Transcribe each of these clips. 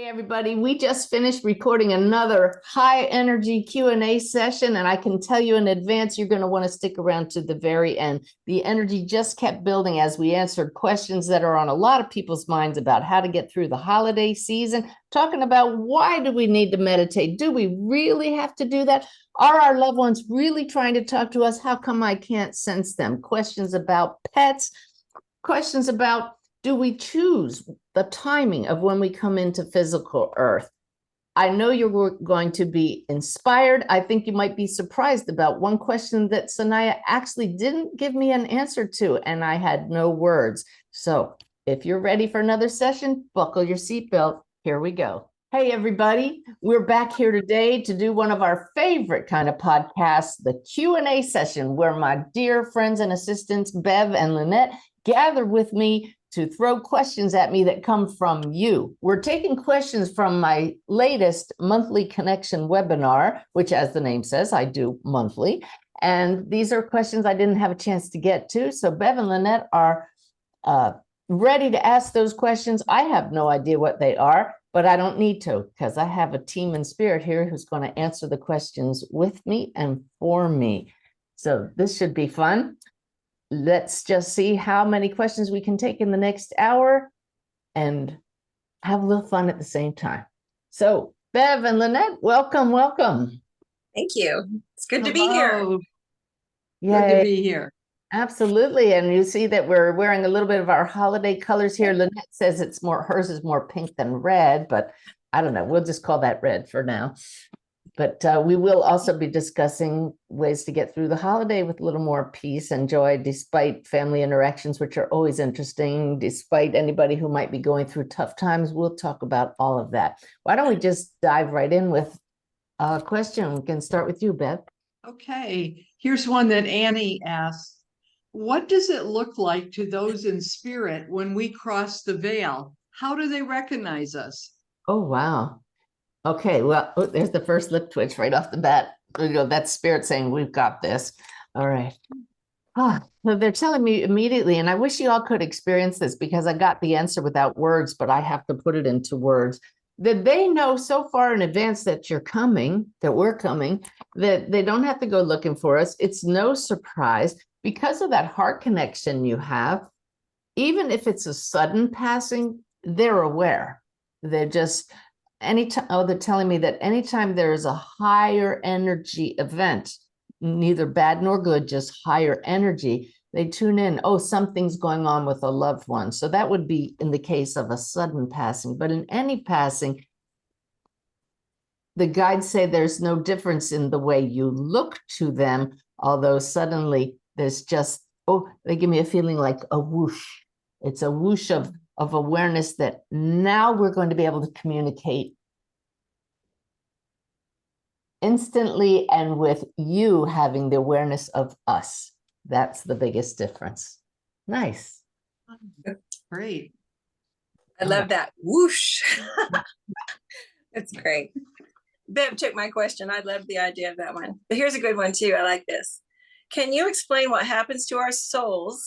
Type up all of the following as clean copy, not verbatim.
Hey everybody, we just finished recording another high energy Q&A session, and I can tell you in advance you're going to want to stick around to the very end. The energy just kept building as we answered questions that are on a lot of people's minds about how to get through the holiday season, talking about why do we need to meditate? Do we really have to do that? Are our loved ones really trying to talk to us? How come I can't sense them? Questions about pets, questions about do we choose the timing of when we come into physical earth? I know you're going to be inspired. I think you might be surprised about one question that Sanaya actually didn't give me an answer to, and I had no words. So if you're ready for another session, buckle your seatbelt. Here we go. Hey, everybody. We're back here today to do one of our favorite kind of podcasts, the Q&A session, where my dear friends and assistants, Bev and Lynette, gather with me to throw questions at me that come from you. We're taking questions from my latest monthly connection webinar, which, as the name says, I do monthly. And these are questions I didn't have a chance to get to. So Bev and Lynette are ready to ask those questions. I have no idea what they are, but I don't need to, because I have a team in spirit here who's going to answer the questions with me and for me. So this should be fun. Let's just see how many questions we can take in the next hour and have a little fun at the same time. So, Bev and Lynette, welcome, welcome. Thank you. It's good to be here. Yeah, good to be here. Absolutely. And you see that we're wearing a little bit of our holiday colors here. Lynette says it's more, hers is more pink than red, but I don't know. We'll just call that red for now. But we will also be discussing ways to get through the holiday with a little more peace and joy, despite family interactions, which are always interesting, despite anybody who might be going through tough times. We'll talk about all of that. Why don't we just dive right in with a question? We can start with you, Beth. Okay, here's one that Annie asked. What does it look like to those in spirit when we cross the veil? How do they recognize us? Oh, wow. Okay, well, there's the first lip twitch right off the bat. You know, that's spirit saying, we've got this. All right. So they're telling me immediately, and I wish you all could experience this because I got the answer without words, but I have to put it into words, that they know so far in advance that you're coming, that we're coming, that they don't have to go looking for us. It's no surprise because of that heart connection you have. Even if it's a sudden passing, they're aware. They're just... they're telling me that anytime there is a higher energy event, neither bad nor good, just higher energy, they tune in. Oh, something's going on with a loved one. So that would be in the case of a sudden passing. But in any passing, the guides say there's no difference in the way you look to them, although suddenly there's just, oh, they give me a feeling like a whoosh. It's a whoosh of awareness that now we're going to be able to communicate instantly and with you having the awareness of us. That's the biggest difference. Nice. Great. I love that. Whoosh. That's great. Bev took my question. I love the idea of that one. But here's a good one too. I like this. Can you explain what happens to our souls?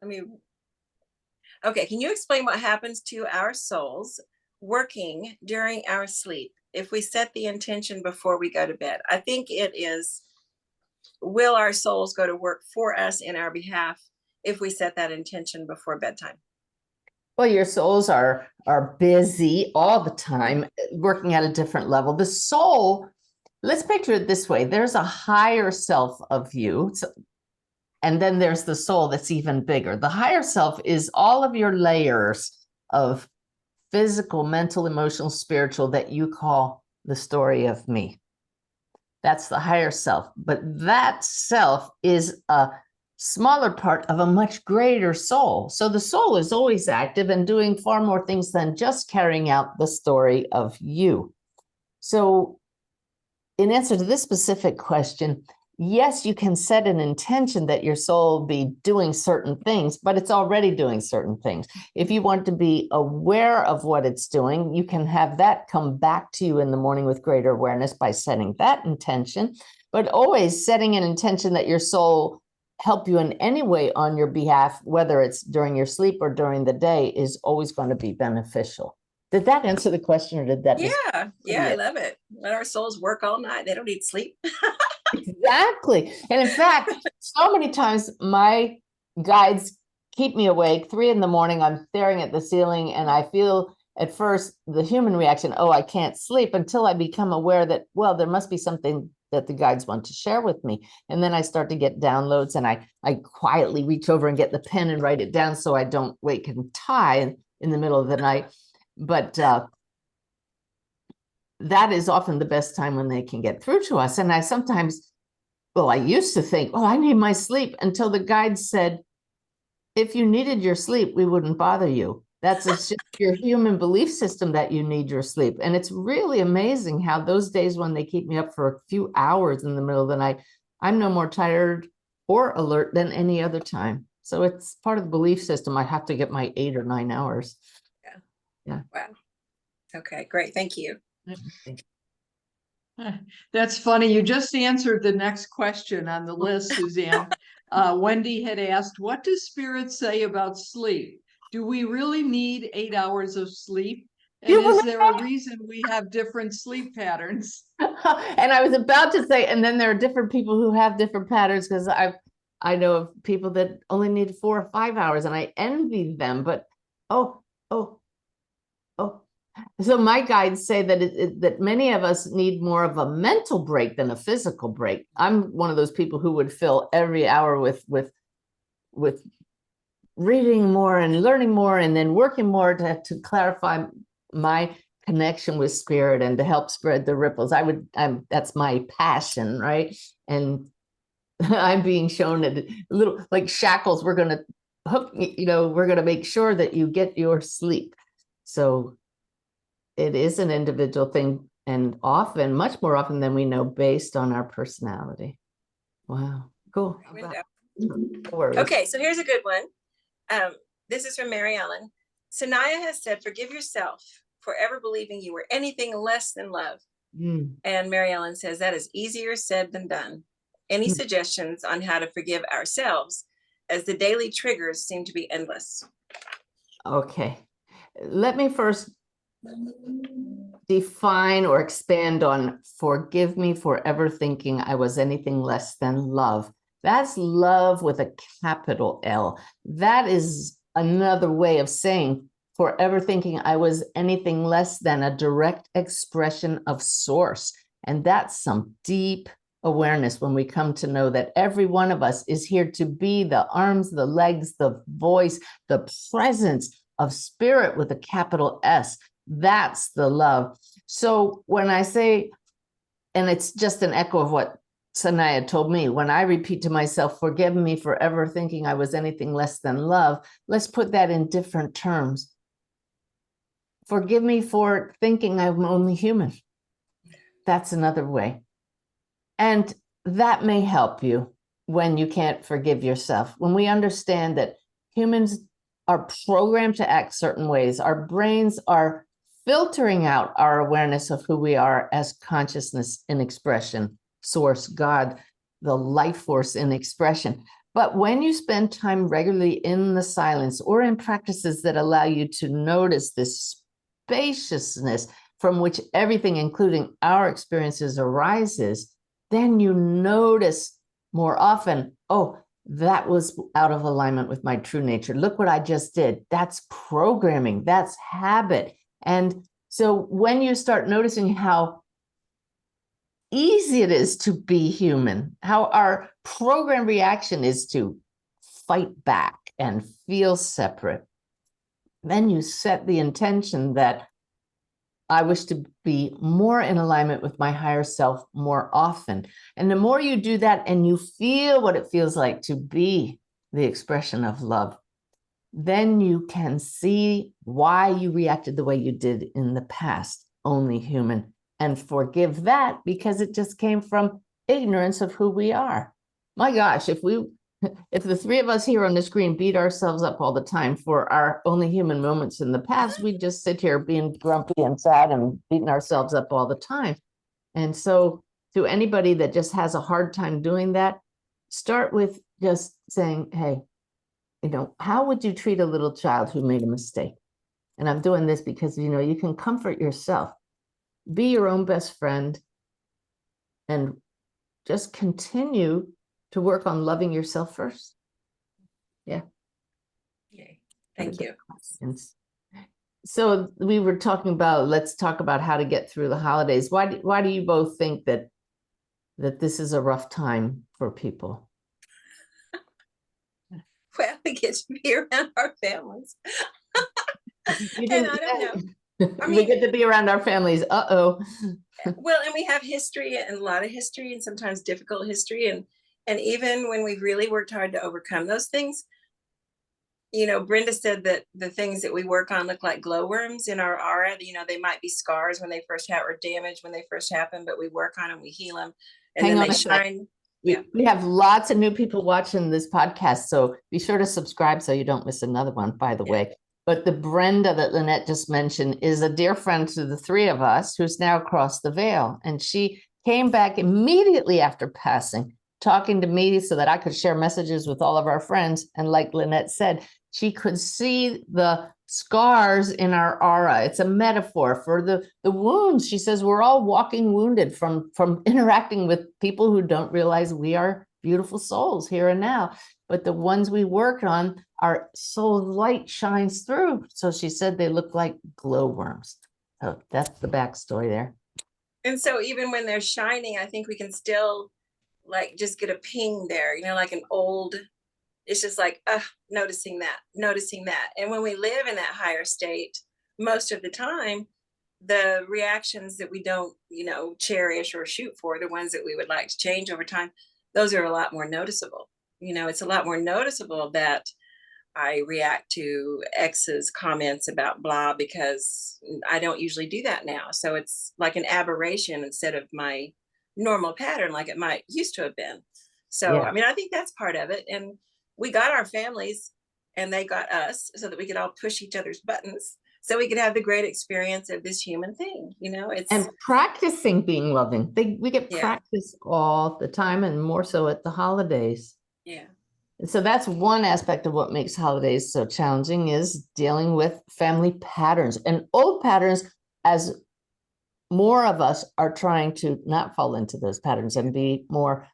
Can you explain what happens to our souls working during our sleep if we set the intention before we go to bed? I think it is, will our souls go to work for us in our behalf if we set that intention before bedtime? Well, your souls are busy all the time, working at a different level. The soul, let's picture it this way. There's a higher self of you. And then there's the soul that's even bigger. The higher self is all of your layers of physical, mental, emotional, spiritual that you call the story of me. That's the higher self. But that self is a smaller part of a much greater soul. So the soul is always active and doing far more things than just carrying out the story of you. So in answer to this specific question, yes, you can set an intention that your soul be doing certain things, but it's already doing certain things. If you want to be aware of what it's doing, you can have that come back to you in the morning with greater awareness by setting that intention, but always setting an intention that your soul help you in any way on your behalf, whether it's during your sleep or during the day, is always going to be beneficial. Did that answer the question, or did that? Yeah, I love it. Let our souls work all night. They don't need sleep. Exactly. And in fact, so many times my guides keep me awake. 3 a.m, I'm staring at the ceiling, and I feel at first the human reaction, oh, I can't sleep, until I become aware that, well, there must be something that the guides want to share with me. And then I start to get downloads, and I quietly reach over and get the pen and write it down so I don't wake and tie in the middle of the night. But that is often the best time when they can get through to us. And I sometimes, well, I used to think, oh, I need my sleep, until the guides said, if you needed your sleep, we wouldn't bother you. That's just your human belief system that you need your sleep. And it's really amazing how those days when they keep me up for a few hours in the middle of the night, I'm no more tired or alert than any other time. So it's part of the belief system. I have to get my 8 or 9 hours. Yeah. Wow. Okay, great. Thank you. That's funny. You just answered the next question on the list, Suzanne. Wendy had asked, what does spirit say about sleep? Do we really need 8 hours of sleep? And is there a reason we have different sleep patterns? And I was about to say, and then there are different people who have different patterns, because I know of people that only need 4 or 5 hours, and I envy them. But oh. So my guides say that that many of us need more of a mental break than a physical break. I'm one of those people who would fill every hour with reading more and learning more, and then working more to clarify my connection with spirit and to help spread the ripples. That's my passion, right? And I'm being shown that little, like shackles, we're going to hook, we're going to make sure that you get your sleep. So it is an individual thing, and often, much more often than we know, based on our personality. Wow, cool. Okay, so here's a good one. This is from Mary Ellen. Sanaya has said, forgive yourself for ever believing you were anything less than love. And Mary Ellen says, that is easier said than done. Any suggestions on how to forgive ourselves, as the daily triggers seem to be endless? Okay, let me first define or expand on forgive me for ever thinking I was anything less than love. That's love with a capital L. That is another way of saying forever thinking I was anything less than a direct expression of source. And that's some deep awareness when we come to know that every one of us is here to be the arms, the legs, the voice, the presence of spirit with a capital S. That's the love. So when I say, and it's just an echo of what Sanaya told me, when I repeat to myself, forgive me for ever thinking I was anything less than love, let's put that in different terms. Forgive me for thinking I'm only human. That's another way. And that may help you when you can't forgive yourself. When we understand that humans are programmed to act certain ways, our brains are filtering out our awareness of who we are as consciousness in expression, source, God, the life force in expression. But when you spend time regularly in the silence or in practices that allow you to notice this spaciousness from which everything, including our experiences, arises, then you notice more often, oh, that was out of alignment with my true nature. Look what I just did. That's programming. That's habit. And so when you start noticing how easy it is to be human, how our program reaction is to fight back and feel separate, then you set the intention that I wish to be more in alignment with my higher self more often. And the more you do that and you feel what it feels like to be the expression of love, then you can see why you reacted the way you did in the past, only human, and forgive that because it just came from ignorance of who we are. My gosh, if the 3 of us here on the screen beat ourselves up all the time for our only human moments in the past, we'd just sit here being grumpy and sad and beating ourselves up all the time. And so to anybody that just has a hard time doing that, start with just saying, hey, how would you treat a little child who made a mistake? And I'm doing this because, you can comfort yourself, be your own best friend, and just continue to work on loving yourself first. Yeah. Yay. Thank you. So we were talking about, let's talk about how to get through the holidays. Why do you both think that this is a rough time for people? Well, we get to be around our families. And I don't know. I We mean, get to be around our families. Uh-oh. well, and we have history, and a lot of history, and sometimes difficult history. And even when we've really worked hard to overcome those things, Brenda said that the things that we work on look like glowworms in our aura. They might be scars when they first happen, or damage when they first happen, but we work on them, we heal them, and Hang then on they a sec. shine. We have lots of new people watching this podcast, so be sure to subscribe so you don't miss another one, by the way. But the Brenda that Lynette just mentioned is a dear friend to the three of us who's now crossed the veil. And she came back immediately after passing, talking to me so that I could share messages with all of our friends. And like Lynette said, she could see the scars in our aura. It's a metaphor for the wounds. She says we're all walking wounded from interacting with people who don't realize we are beautiful souls here and now. But the ones we work on, our soul light shines through. So she said they look like glowworms. So that's the backstory there. And so even when they're shining, I think we can still just get a ping there, like an old, it's just like, noticing that. And when we live in that higher state, most of the time, the reactions that we don't, cherish or shoot for, the ones that we would like to change over time, those are a lot more noticeable. It's a lot more noticeable that I react to X's comments about blah, because I don't usually do that now. So it's like an aberration instead of my normal pattern, like it might used to have been. So, I mean, I think that's part of it. And we got our families and they got us so that we could all push each other's buttons, so we could have the great experience of this human thing, and practicing being loving. We get practice all the time, and more so at the holidays. Yeah. And so that's one aspect of what makes holidays so challenging, is dealing with family patterns and old patterns, as more of us are trying to not fall into those patterns and be more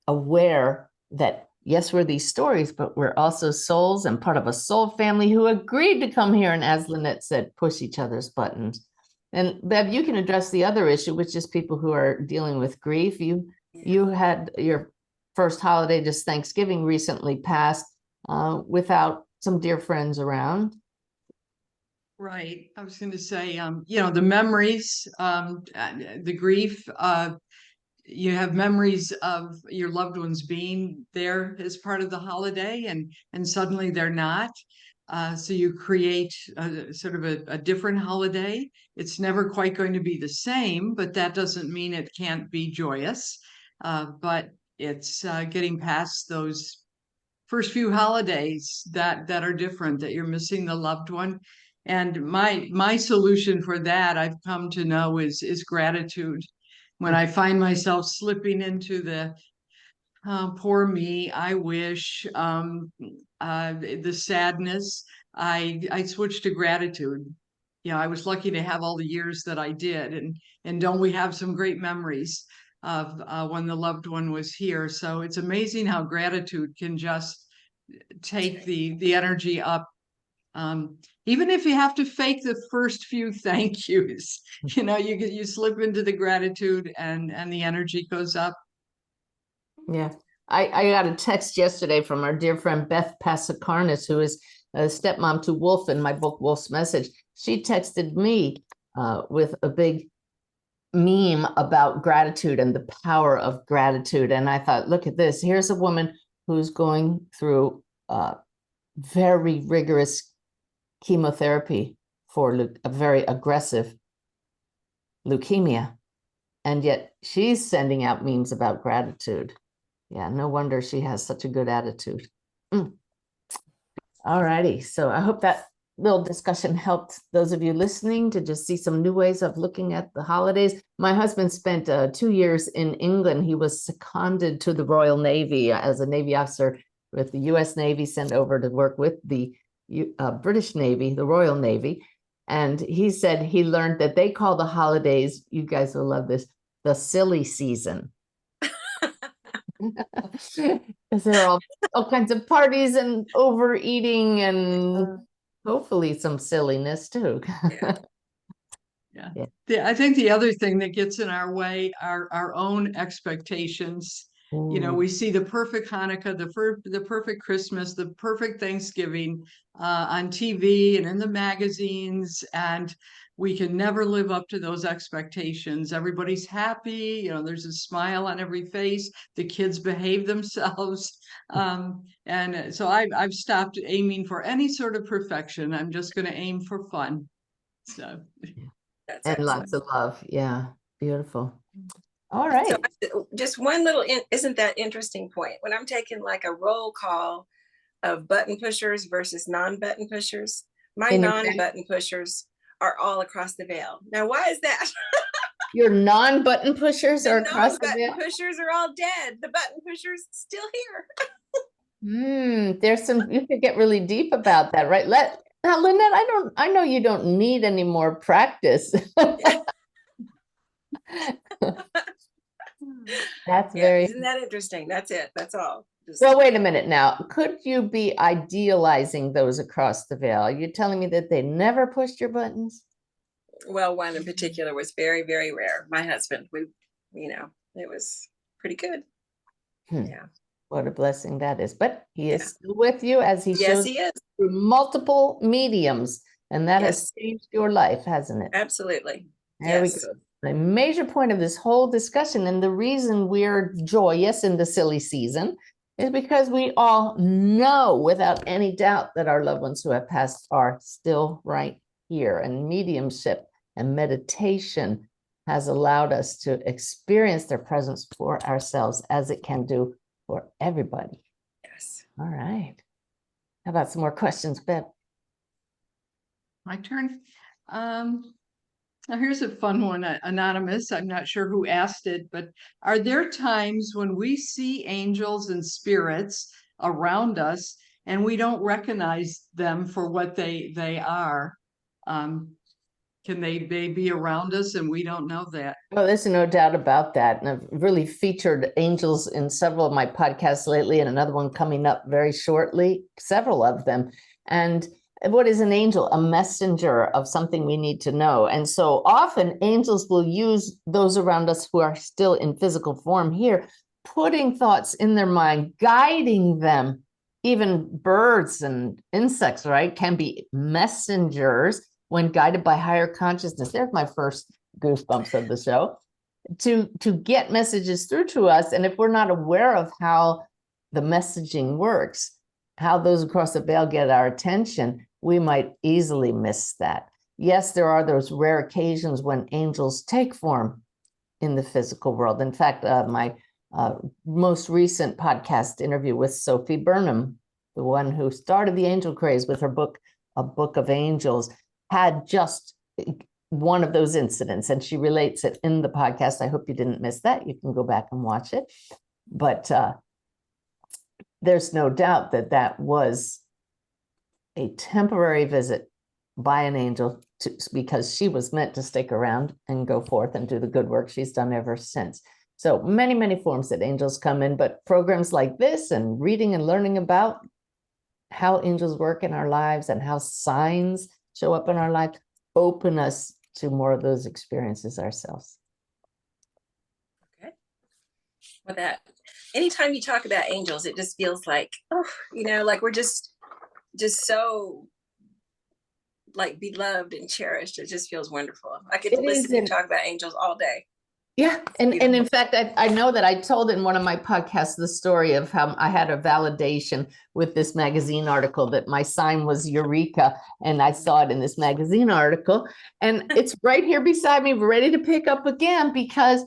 aware that, yes, we're these stories, but we're also souls and part of a soul family who agreed to come here and, as Lynette said, push each other's buttons. And Bev, you can address the other issue, which is people who are dealing with grief. You had your first holiday, just Thanksgiving, recently passed without some dear friends around. Right. I was going to say, the memories, the grief, you have memories of your loved ones being there as part of the holiday, and suddenly they're not. So you create sort of a different holiday. It's never quite going to be the same, but that doesn't mean it can't be joyous. But it's getting past those first few holidays that are different, that you're missing the loved one. And my solution for that, I've come to know, is gratitude. When I find myself slipping into the poor me, I wish, the sadness, I switched to gratitude. I was lucky to have all the years that I did, and don't we have some great memories of when the loved one was here. So it's amazing how gratitude can just take the energy up. Even if you have to fake the first few thank yous, you slip into the gratitude, and the energy goes up. Yeah. I got a text yesterday from our dear friend Beth Passacarnis, who is a stepmom to Wolf in my book, Wolf's Message. She texted me with a big meme about gratitude and the power of gratitude. And I thought, look at this. Here's a woman who's going through very rigorous chemotherapy for a very aggressive leukemia. And yet she's sending out memes about gratitude. Yeah, no wonder she has such a good attitude. All righty. So I hope that little discussion helped those of you listening to just see some new ways of looking at the holidays. My husband spent 2 years in England. He was seconded to the Royal Navy as a Navy officer with the U.S. Navy, sent over to work with the British Navy, the Royal Navy. And he said he learned that they call the holidays, you guys will love this, the silly season. Because there are all kinds of parties and overeating and hopefully some silliness too. Yeah. I think the other thing that gets in our way are our own expectations. You know, we see the perfect Hanukkah, the perfect Christmas, the perfect Thanksgiving on TV and in the magazines, and we can never live up to those expectations. Everybody's happy, you know, there's a smile on every face, the kids behave themselves. And so I've stopped aiming for any sort of perfection. I'm just going to aim for fun. So That's and excellent. lots of love. Yeah, beautiful. All right. So just one little, isn't that interesting point? When I'm taking like a roll call of button pushers versus non-button pushers, my non-button pushers are all across the veil. Now, why is that? Your non-button pushers are across the veil? Non-button pushers are all dead. The button pushers still here. There's some, you could get really deep about that, right? Now, Lynette, I know you don't need any more practice. That's very. Isn't that interesting? That's it. That's all. Well, wait a minute now. Could you be idealizing those across the veil? Are you telling me that they never pushed your buttons? Well, one in particular was very, very rare. My husband, it was pretty good. Yeah. What a blessing that is. But he is still with you as he shows he is. through multiple mediums. And that has changed your life, hasn't it? Absolutely. There we go. The major point of this whole discussion, and the reason we're joyous in the silly season, is because we all know without any doubt that our loved ones who have passed are still right here. And mediumship and meditation has allowed us to experience their presence for ourselves, as it can do for everybody. Yes. All right. How about some more questions, Bev? My turn. Now here's a fun one, anonymous. I'm not sure who asked it, but are there times when we see angels and spirits around us and we don't recognize them for what they are? Can they be around us and we don't know that? Well, there's no doubt about that. And I've really featured angels in several of my podcasts lately, and another one coming up very shortly, several of them. And what is an angel? A messenger of something we need to know. And so often angels will use those around us who are still in physical form here, putting thoughts in their mind, guiding them. Even birds and insects, right, can be messengers when guided by higher consciousness. There's my first goosebumps of the show, to get messages through to us. And if we're not aware of how the messaging works, how those across the veil get our attention, we might easily miss that. Yes, there are those rare occasions when angels take form in the physical world. In fact, my most recent podcast interview with Sophie Burnham, the one who started the angel craze with her book, A Book of Angels, had just one of those incidents, and she relates it in the podcast. I hope you didn't miss that. You can go back and watch it. But there's no doubt that that was a temporary visit by an angel because she was meant to stick around and go forth and do the good work she's done ever since. So many, many forms that angels come in, but programs like this and reading and learning about how angels work in our lives and how signs show up in our life open us to more of those experiences ourselves. Okay. Well, that anytime you talk about angels, it just feels like, like we're just so like beloved and cherished. It just feels wonderful. I could listen to you talk about angels all day. Yeah. And in fact, I know that I told in one of my podcasts the story of how I had a validation with this magazine article that my sign was Eureka, and I saw it in this magazine article, and it's right here beside me, ready to pick up again, because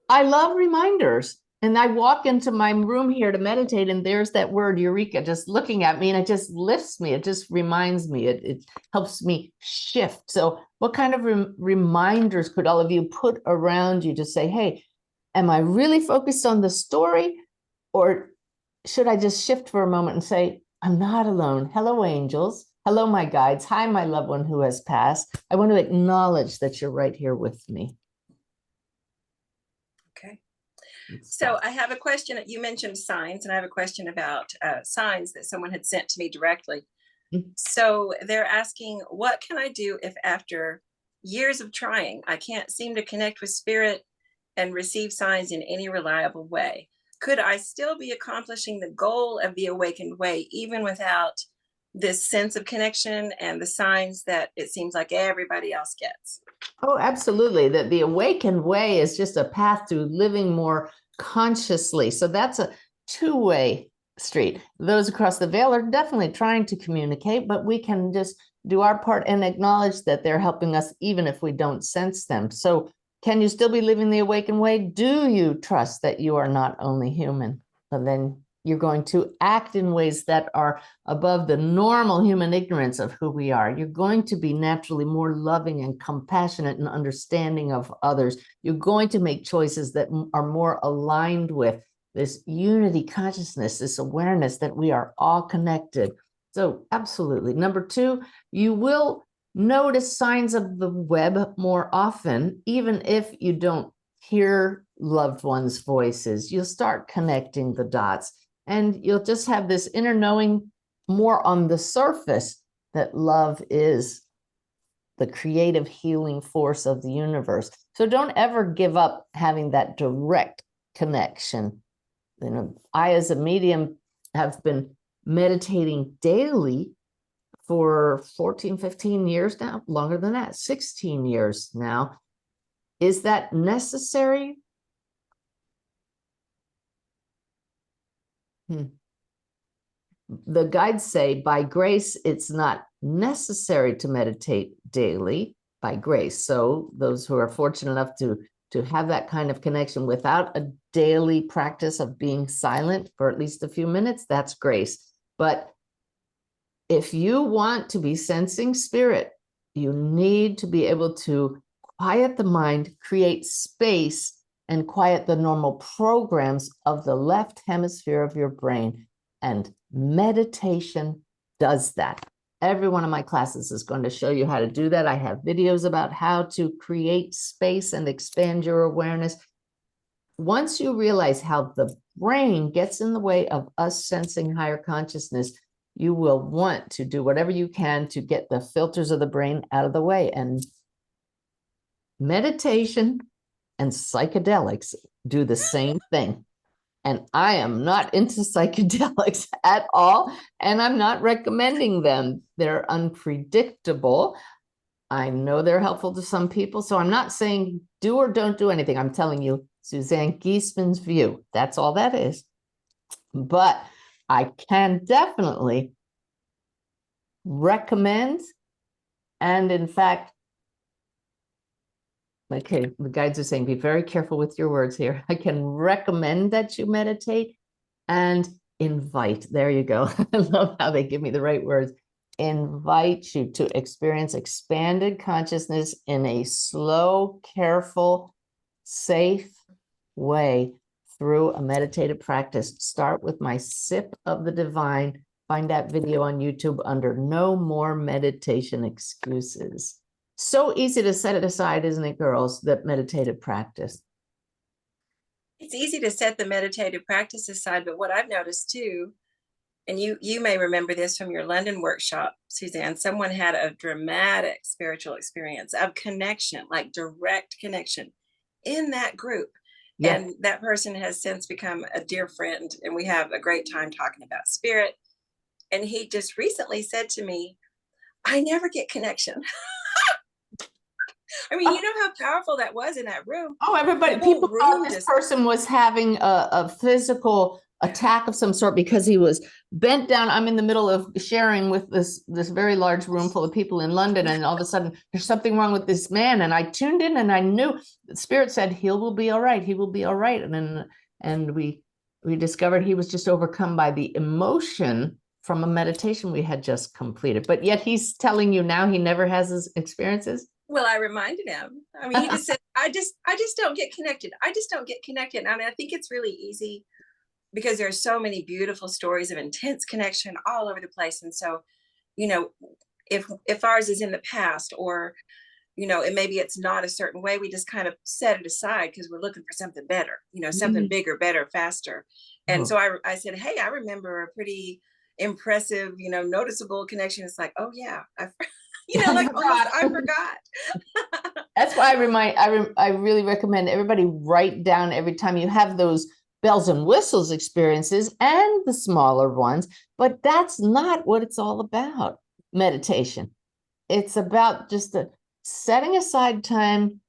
I love reminders. And I walk into my room here to meditate, and there's that word eureka just looking at me, and it just lifts me. It just reminds me. It helps me shift. So what kind of reminders could all of you put around you to say, hey, am I really focused on the story, or should I just shift for a moment and say, I'm not alone. Hello, angels. Hello, my guides. Hi, my loved one who has passed. I want to acknowledge that you're right here with me. Okay. So I have a question. You mentioned signs, and I have a question about signs that someone had sent to me directly. Mm-hmm. So they're asking, what can I do if after years of trying, I can't seem to connect with spirit and receive signs in any reliable way? Could I still be accomplishing the goal of the awakened way, even without this sense of connection and the signs that it seems like everybody else gets? Oh, absolutely. That the awakened way is just a path to living more consciously. So that's a two-way street. Those across the veil are definitely trying to communicate, but we can just do our part and acknowledge that they're helping us even if we don't sense them. So can you still be living the awakened way? Do you trust that you are not only human? And then you're going to act in ways that are above the normal human ignorance of who we are. You're going to be naturally more loving and compassionate and understanding of others. You're going to make choices that are more aligned with this unity consciousness, this awareness that we are all connected. So absolutely. Number two, you will notice signs of the web more often, even if you don't hear loved ones' voices. You'll start connecting the dots, and you'll just have this inner knowing more on the surface that love is the creative healing force of the universe. So don't ever give up having that direct connection. You know, I, as a medium, have been meditating daily for 14, 15 years now, longer than that, 16 years now. Is that necessary? The guides say by grace, it's not necessary to meditate daily by grace. So those who are fortunate enough to have that kind of connection without a daily practice of being silent for at least a few minutes, that's grace. But if you want to be sensing spirit, you need to be able to quiet the mind, create space, and quiet the normal programs of the left hemisphere of your brain. And meditation does that. Every one of my classes is going to show you how to do that. I have videos about how to create space and expand your awareness. Once you realize how the brain gets in the way of us sensing higher consciousness, you will want to do whatever you can to get the filters of the brain out of the way. And meditation and psychedelics do the same thing. And I am not into psychedelics at all, and I'm not recommending them. They're unpredictable. I know they're helpful to some people, so I'm not saying do or don't do anything. I'm telling you Suzanne Giesemann's view. That's all that is. But I can definitely recommend, and in fact, okay, the guides are saying, be very careful with your words here. I can recommend that you meditate and invite. There you go. I love how they give me the right words. Invite you to experience expanded consciousness in a slow, careful, safe way through a meditative practice. Start with my Sip of the Divine. Find that video on YouTube under No More Meditation Excuses. So easy to set it aside, isn't it, girls, that meditative practice? It's easy to set the meditative practice aside, but what I've noticed too, and you may remember this from your London workshop, Suzanne, someone had a dramatic spiritual experience of connection, like direct connection in that group. Yeah. And that person has since become a dear friend, and we have a great time talking about spirit. And he just recently said to me, I never get connection. I mean, you know how powerful that was in that room. Oh, everybody, people thought this person was having a physical attack of some sort because he was bent down. I'm in the middle of sharing with this very large room full of people in London, and all of a sudden there's something wrong with this man. And I tuned in and I knew the spirit said, he will be all right. He will be all right. And then And we discovered he was just overcome by the emotion from a meditation we had just completed. But yet he's telling you now he never has his experiences. Well, I reminded him. I mean, he just said, I just don't get connected. I just don't get connected. I mean, I think it's really easy because there's so many beautiful stories of intense connection all over the place. And so, you know, if ours is in the past, or, you know, and maybe it's not a certain way, we just kind of set it aside because we're looking for something better, you know, something bigger, better, faster. And so I said, hey, I remember a pretty impressive, you know, noticeable connection. It's like, oh yeah, you know, like almost I forgot. That's why I really recommend everybody write down every time you have those bells and whistles experiences and the smaller ones, but that's not what it's all about, meditation. It's about just the setting aside time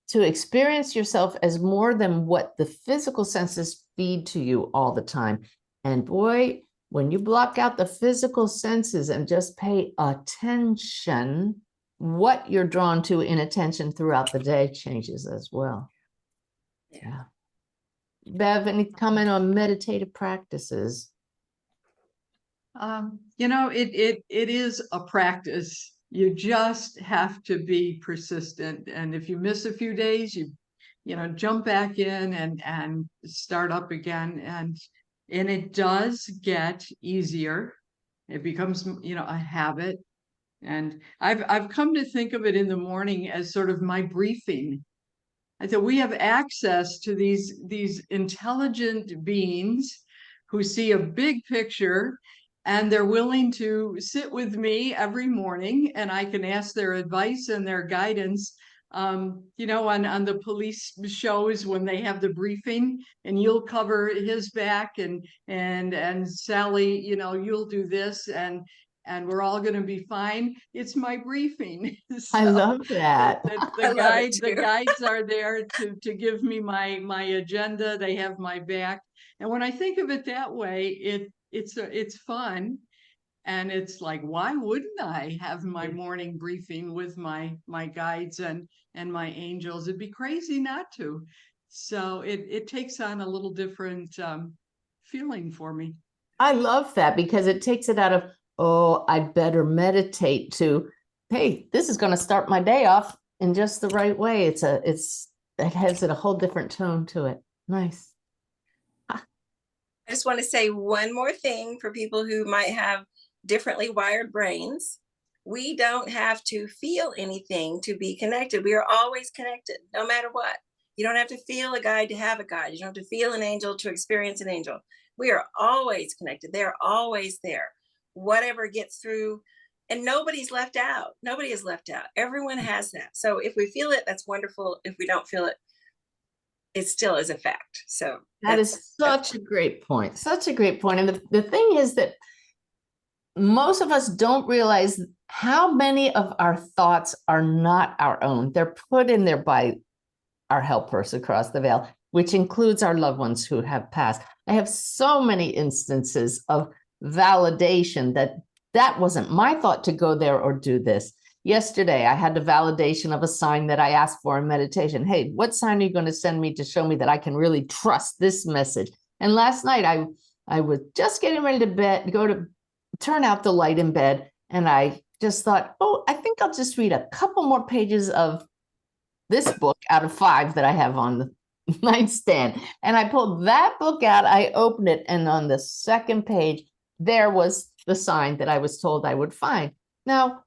to experience yourself as more than what the physical senses feed to you all the time. And boy, when you block out the physical senses and just pay attention, what you're drawn to in attention throughout the day changes as well. Yeah. Bev, any comment on meditative practices? You know, it is a practice. You just have to be persistent. And if you miss a few days, you know, jump back in and start up again. And it does get easier. It becomes, you know, a habit. And I've come to think of it in the morning as sort of my briefing. I said we have access to these intelligent beings who see a big picture, and they're willing to sit with me every morning, and I can ask their advice and their guidance. You know, on the police shows when they have the briefing, and you'll cover his back, and Sally, you know, you'll do this, and we're all going to be fine. It's my briefing. So I love that. the guides are there to give me my agenda. They have my back. And when I think of it that way, it's fun. And it's like, why wouldn't I have my morning briefing with my guides and my angels? It'd be crazy not to. So it takes on a little different feeling for me. I love that because it takes it out of, oh, I'd better meditate, to, hey, this is going to start my day off in just the right way. It has a whole different tone to it. Nice. I just want to say one more thing for people who might have differently wired brains. We don't have to feel anything to be connected. We are always connected, no matter what. You don't have to feel a guide to have a guide. You don't have to feel an angel to experience an angel. We are always connected. They're always there. Whatever gets through, and nobody's left out. Nobody is left out. Everyone has that. So if we feel it, that's wonderful. If we don't feel it, it still is a fact. So that is such a great point. Such a great point. And the thing is that most of us don't realize how many of our thoughts are not our own. They're put in there by our helpers across the veil, which includes our loved ones who have passed. I have so many instances of validation that wasn't my thought to go there or do this. Yesterday, I had the validation of a sign that I asked for in meditation. Hey, what sign are you going to send me to show me that I can really trust this message? And last night, I was just getting ready to turn out the light in bed. And I just thought, oh, I think I'll just read a couple more pages of this book out of 5 that I have on the nightstand. And I pulled that book out, I opened it, and on the second page, there was the sign that I was told I would find. Now,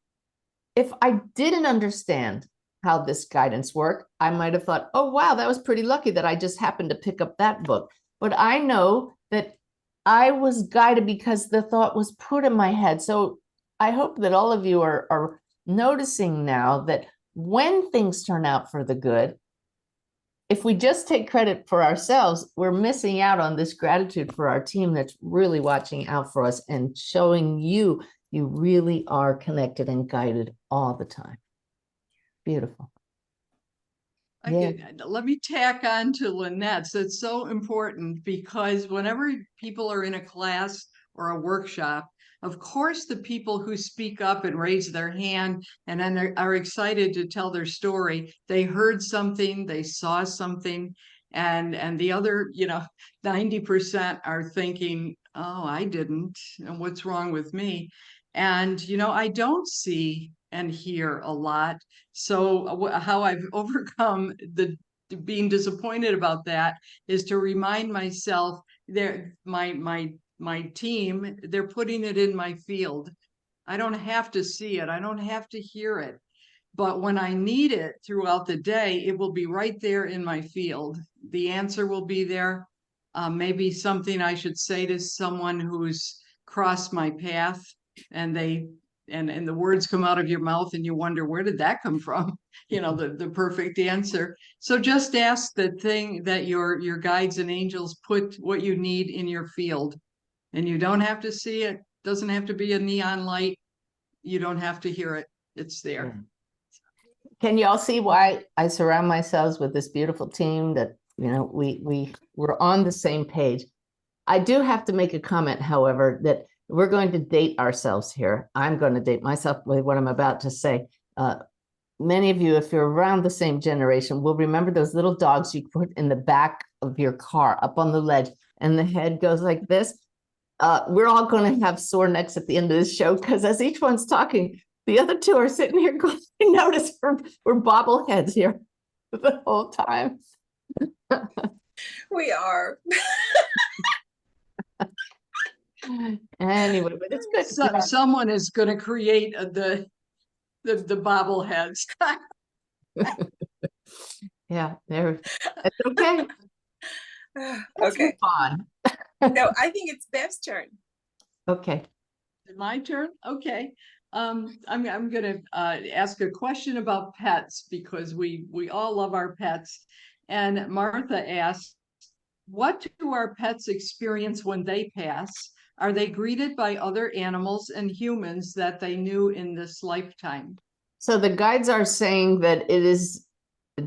if I didn't understand how this guidance worked, I might have thought, oh, wow, that was pretty lucky that I just happened to pick up that book. But I know that I was guided because the thought was put in my head. So I hope that all of you are noticing now that when things turn out for the good, if we just take credit for ourselves, we're missing out on this gratitude for our team that's really watching out for us and showing you really are connected and guided all the time. Beautiful. Let me tack on to Lynette's. It's so important because whenever people are in a class or a workshop, of course, the people who speak up and raise their hand and then are excited to tell their story, they heard something, they saw something, And the other, 90% are thinking, oh, I didn't, and what's wrong with me? And, I don't see and hear a lot. So how I've overcome the being disappointed about that is to remind myself that my team, they're putting it in my field. I don't have to see it. I don't have to hear it. But when I need it throughout the day, it will be right there in my field. The answer will be there. Maybe something I should say to someone who's crossed my path, and the words come out of your mouth and you wonder, where did that come from? The perfect answer. So just ask the thing that your guides and angels put what you need in your field. And you don't have to see it. Doesn't have to be a neon light. You don't have to hear it. It's there. Can you all see why I surround myself with this beautiful team that, we're on the same page? I do have to make a comment, however, that we're going to date ourselves here. I'm going to date myself with what I'm about to say. Many of you, if you're around the same generation, will remember those little dogs you put in the back of your car up on the ledge, and the head goes like this. We're all going to have sore necks at the end of this show, because as each one's talking, the other two are sitting here going, notice we're bobbleheads here the whole time. We are. Anyway, but it's good. So, someone is going to create the bobbleheads. Yeah, it's okay. Let's move Okay. on. No, I think it's Bev's turn. Okay. My turn? Okay. I'm gonna ask a question about pets, because we all love our pets. And Martha asked, what do our pets experience when they pass? Are they greeted by other animals and humans that they knew in this lifetime? So the guides are saying that it is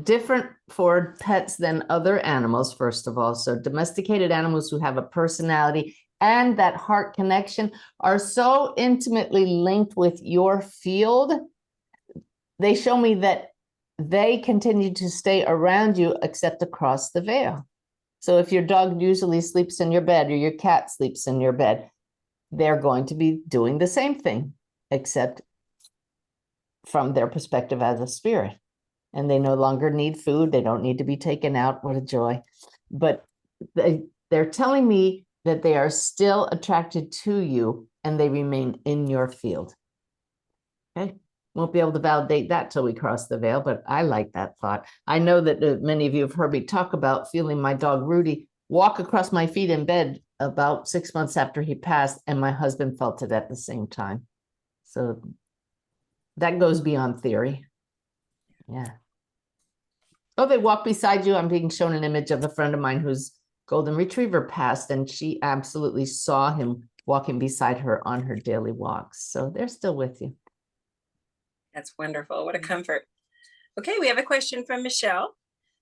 different for pets than other animals, first of all. So domesticated animals who have a personality and that heart connection are so intimately linked with your field. They show me that they continue to stay around you except across the veil. So if your dog usually sleeps in your bed or your cat sleeps in your bed, they're going to be doing the same thing, except from their perspective as a spirit. And they no longer need food. They don't need to be taken out. What a joy. But they're telling me that they are still attracted to you and they remain in your field. Okay. Won't be able to validate that till we cross the veil, but I like that thought. I know that many of you have heard me talk about feeling my dog Rudy walk across my feet in bed about 6 months after he passed, and my husband felt it at the same time. So that goes beyond theory. Yeah. Oh, they walk beside you. I'm being shown an image of a friend of mine whose golden retriever passed, and she absolutely saw him walking beside her on her daily walks. So they're still with you. That's wonderful. What a comfort. Okay, we have a question from Michelle.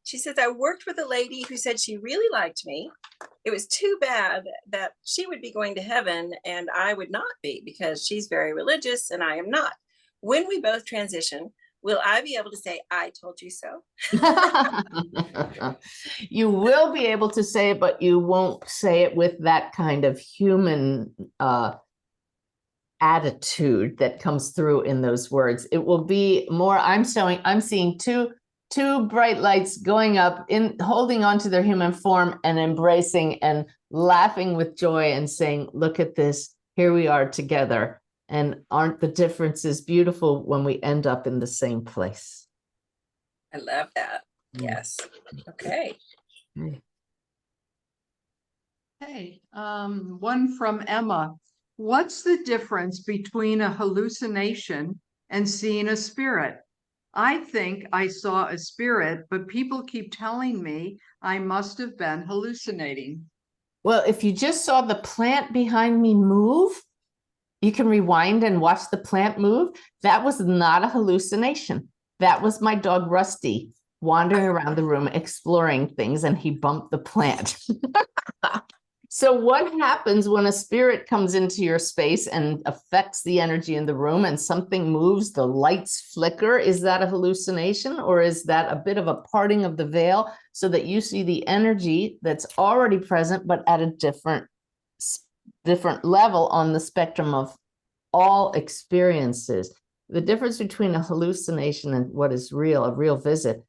She says, I worked with a lady who said she really liked me. It was too bad that she would be going to heaven and I would not be, because she's very religious and I am not. When we both transition, will I be able to say, I told you so? You will be able to say it, but you won't say it with that kind of human attitude that comes through in those words. It will be more, I'm seeing two bright lights going up, in holding on to their human form and embracing and laughing with joy and saying, look at this, here we are together. And aren't the differences beautiful when we end up in the same place? I love that. Yes. Okay. Hey, one from Emma. What's the difference between a hallucination and seeing a spirit? I think I saw a spirit, but people keep telling me I must have been hallucinating. Well, if you just saw the plant behind me move, you can rewind and watch the plant move. That was not a hallucination. That was my dog Rusty wandering around the room exploring things, and he bumped the plant. So what happens when a spirit comes into your space and affects the energy in the room and something moves, the lights flicker? Is that a hallucination, or is that a bit of a parting of the veil so that you see the energy that's already present, but at a different level on the spectrum of all experiences? The difference between a hallucination and what is real, a real visit.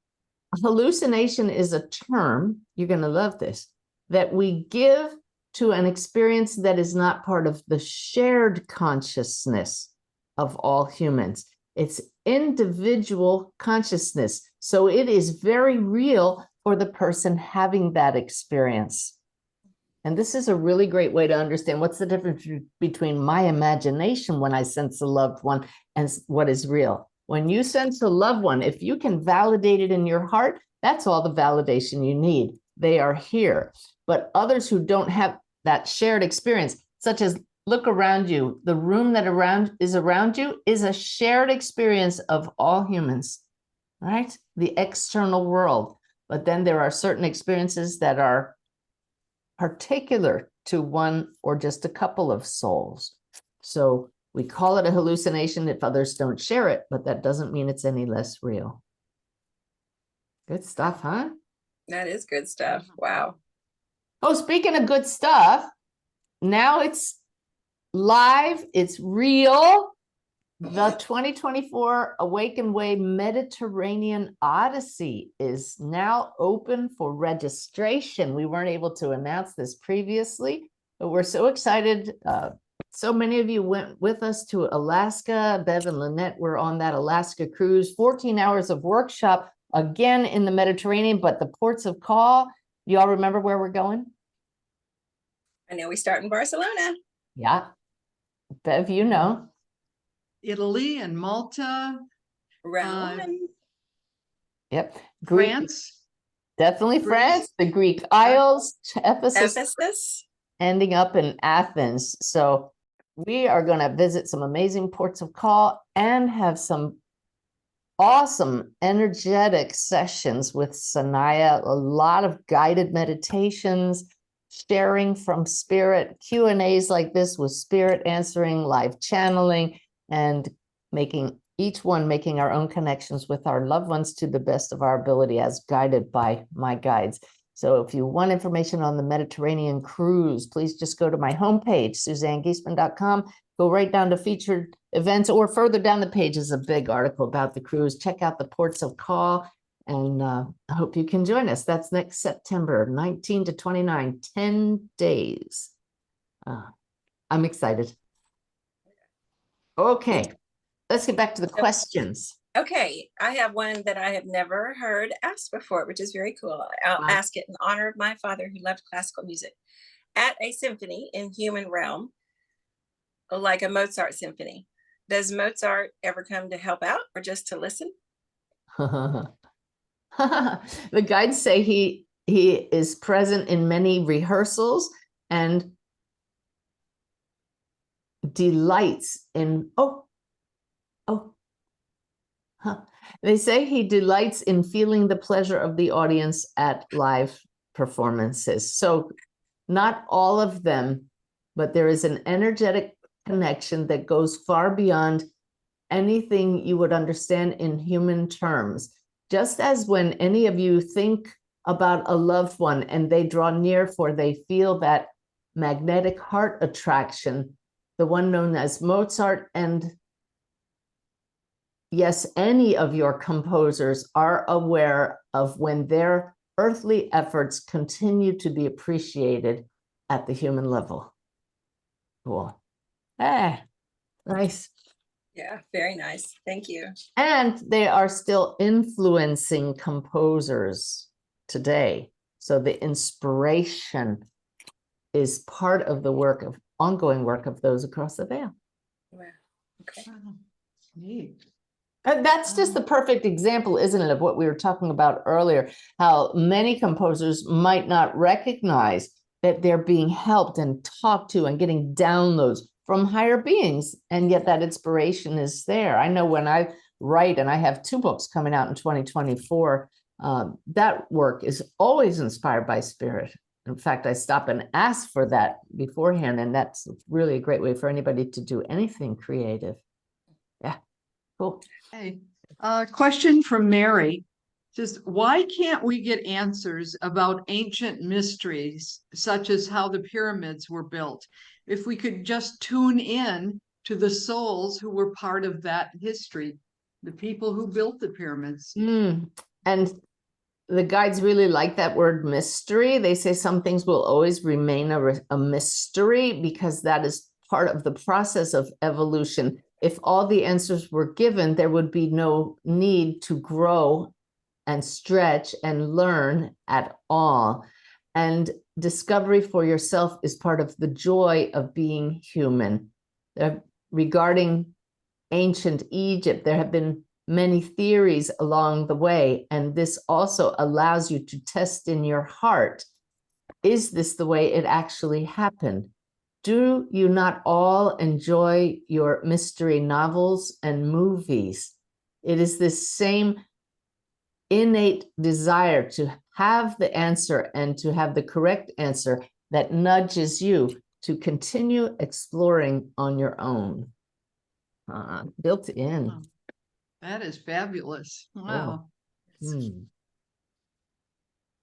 A hallucination is a term, you're going to love this, that we give to an experience that is not part of the shared consciousness of all humans. It's individual consciousness. So it is very real for the person having that experience. And this is a really great way to understand what's the difference between my imagination when I sense a loved one and what is real. When you sense a loved one, if you can validate it in your heart, that's all the validation you need. They are here. But others who don't have that shared experience, such as look around you, the room that is around you is a shared experience of all humans, right? The external world. But then there are certain experiences that are particular to one or just a couple of souls. So we call it a hallucination if others don't share it, but that doesn't mean it's any less real. Good stuff, huh? That is good stuff. Wow. Oh, speaking of good stuff, now it's live, it's real. The 2024 Awaken Way Mediterranean Odyssey is now open for registration. We weren't able to announce this previously, but we're so excited. So many of you went with us to Alaska. Bev and Lynette were on that Alaska cruise, 14 hours of workshop, again in the Mediterranean, but the ports of call. You all remember where we're going? I know we start in Barcelona. Yeah. Bev, you know. Italy and Malta. Rome. Yep. Greek, France. definitely Greece. France, the Greek Isles, Ephesus, Ephesus. ending up in Athens. So we are going to visit some amazing ports of call and have some awesome energetic sessions with Sanaya, a lot of guided meditations, sharing from spirit, Q&As like this with spirit answering, live channeling, and each one making our own connections with our loved ones to the best of our ability as guided by my guides. So if you want information on the Mediterranean cruise, please just go to my homepage, SuzanneGiesemann.com. Go right down to featured events, or further down the page is a big article about the cruise. Check out the ports of call, and I hope you can join us. That's next September, 19 to 29, 10 days. I'm excited. Okay, let's get back to the questions. Okay, I have one that I have never heard asked before, which is very cool. I'll ask it in honor of my father who loved classical music. At a symphony in human realm, like a Mozart symphony, does Mozart ever come to help out or just to listen? The guides say he is present in many rehearsals and delights in they say he delights in feeling the pleasure of the audience at live performances. So not all of them, but there is an energetic connection that goes far beyond anything you would understand in human terms. Just as when any of you think about a loved one and they draw near, for they feel that magnetic heart attraction, the one known as Mozart, and yes, any of your composers are aware of when their earthly efforts continue to be appreciated at the human level. Cool. Nice. Yeah, very nice. Thank you. And they are still influencing composers today. So the inspiration is part of the ongoing work of those across the veil. Wow. Okay. Neat. And that's just the perfect example, isn't it, of what we were talking about earlier, how many composers might not recognize that they're being helped and talked to and getting downloads from higher beings, and yet that inspiration is there. I know when I write, and I have 2 books coming out in 2024, that work is always inspired by spirit. In fact, I stop and ask for that beforehand, and that's really a great way for anybody to do anything creative. Yeah, cool. Okay. Question from Mary. Says, why can't we get answers about ancient mysteries, such as how the pyramids were built, if we could just tune in to the souls who were part of that history, the people who built the pyramids? And the guides really like that word mystery. They say some things will always remain a mystery because that is part of the process of evolution. If all the answers were given, there would be no need to grow and stretch and learn at all. And discovery for yourself is part of the joy of being human. Regarding ancient Egypt, there have been many theories along the way, and this also allows you to test in your heart, is this the way it actually happened? Do you not all enjoy your mystery novels and movies? It is this same innate desire to have the answer and to have the correct answer that nudges you to continue exploring on your own. Built in. Wow. That is fabulous. Wow.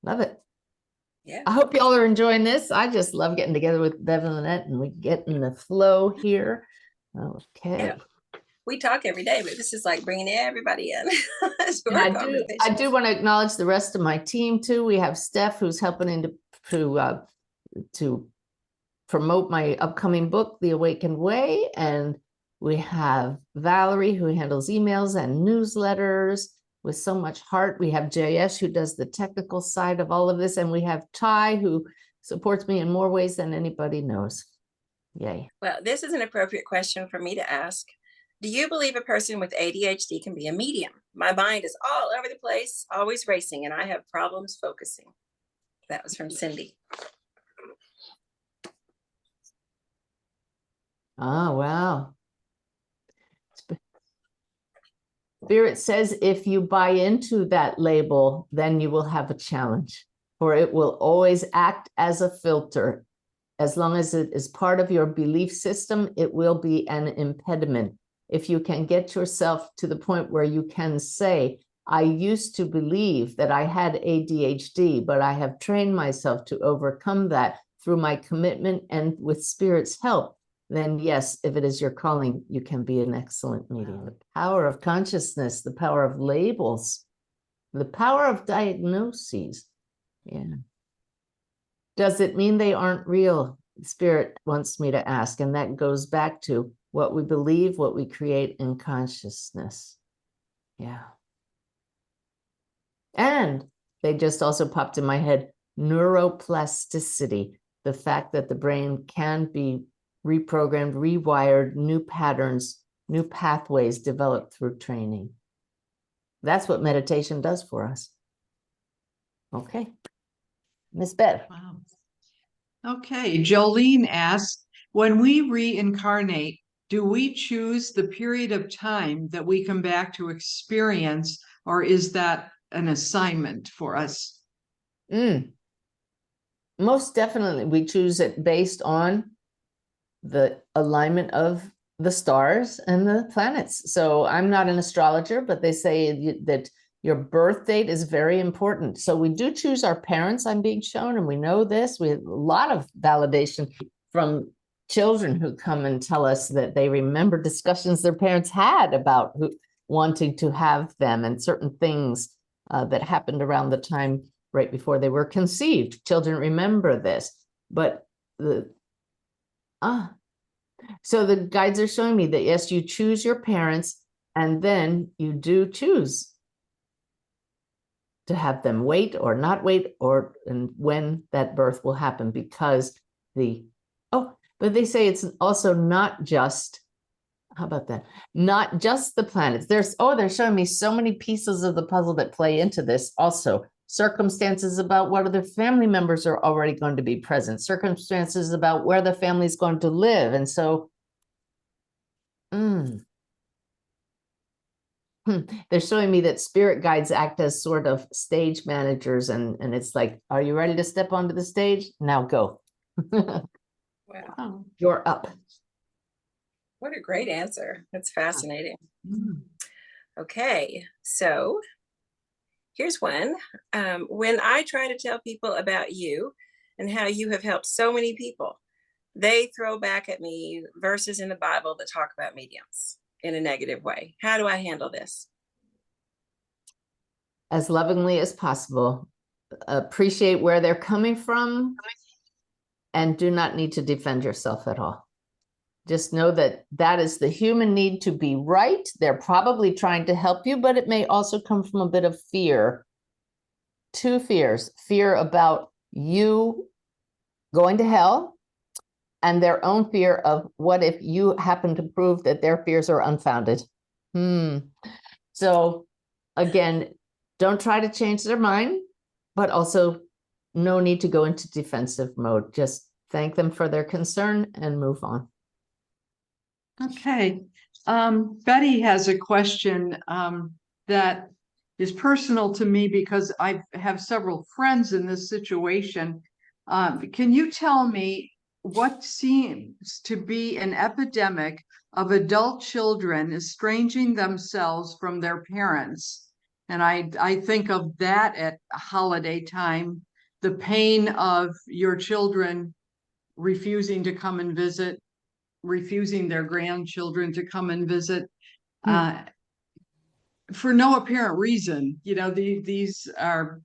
Love it. Yeah. I hope y'all are enjoying this. I just love getting together with Bev and Lynette, and we get in the flow here. Okay. Yeah. We talk every day, but this is like bringing everybody in. And I do want to acknowledge the rest of my team too. We have Steph, who's helping to promote my upcoming book, The Awakened Way, and we have Valerie, who handles emails and newsletters with so much heart. We have JS, who does the technical side of all of this, and we have Ty, who supports me in more ways than anybody knows. Yay. Well, this is an appropriate question for me to ask. Do you believe a person with ADHD can be a medium? My mind is all over the place, always racing, and I have problems focusing. That was from Cindy. Oh, wow. Spirit says if you buy into that label, then you will have a challenge, for it will always act as a filter. As long as it is part of your belief system, it will be an impediment. If you can get yourself to the point where you can say, I used to believe that I had ADHD, but I have trained myself to overcome that through my commitment and with Spirit's help, then yes, if it is your calling, you can be an excellent medium. The power of consciousness, the power of labels, the power of diagnoses. Yeah. Does it mean they aren't real? Spirit wants me to ask, and that goes back to what we believe, what we create in consciousness. Yeah. And they just also popped in my head, neuroplasticity, the fact that the brain can be reprogrammed, rewired, new patterns, new pathways developed through training. That's what meditation does for us. Okay. Miss Bev. Wow. Okay, Jolene asks, when we reincarnate, do we choose the period of time that we come back to experience, or is that an assignment for us? Most definitely, we choose it based on the alignment of the stars and the planets. So I'm not an astrologer, but they say that your birth date is very important. So we do choose our parents, I'm being shown, and we know this. We have a lot of validation from children who come and tell us that they remember discussions their parents had about wanting to have them and certain things that happened around the time right before they were conceived. Children remember this, but so the guides are showing me that yes, you choose your parents, and then you do choose to have them wait or not wait, and when that birth will happen, because but they say it's also not just, how about that? Not just the planets. They're showing me so many pieces of the puzzle that play into this also. Circumstances about what other family members are already going to be present, circumstances about where the family is going to live. And so, they're showing me that spirit guides act as sort of stage managers, and it's like, are you ready to step onto the stage? Now go. Wow. Oh. You're up. What a great answer. That's fascinating. Mm. Okay, so here's one. When I try to tell people about you and how you have helped so many people, they throw back at me verses in the Bible that talk about mediums in a negative way. How do I handle this? As lovingly as possible. Appreciate where they're coming from and do not need to defend yourself at all. Just know that that is the human need to be right. They're probably trying to help you, but it may also come from a bit of fear. Two fears: fear about you going to hell, and their own fear of what if you happen to prove that their fears are unfounded. So again, don't try to change their mind, but also no need to go into defensive mode. Just thank them for their concern and move on. Okay. Betty has a question that is personal to me because I have several friends in this situation. Can you tell me what seems to be an epidemic of adult children estranging themselves from their parents? And I think of that at holiday time, the pain of your children refusing to come and visit, refusing their grandchildren to come and visit for no apparent reason. You know, these are,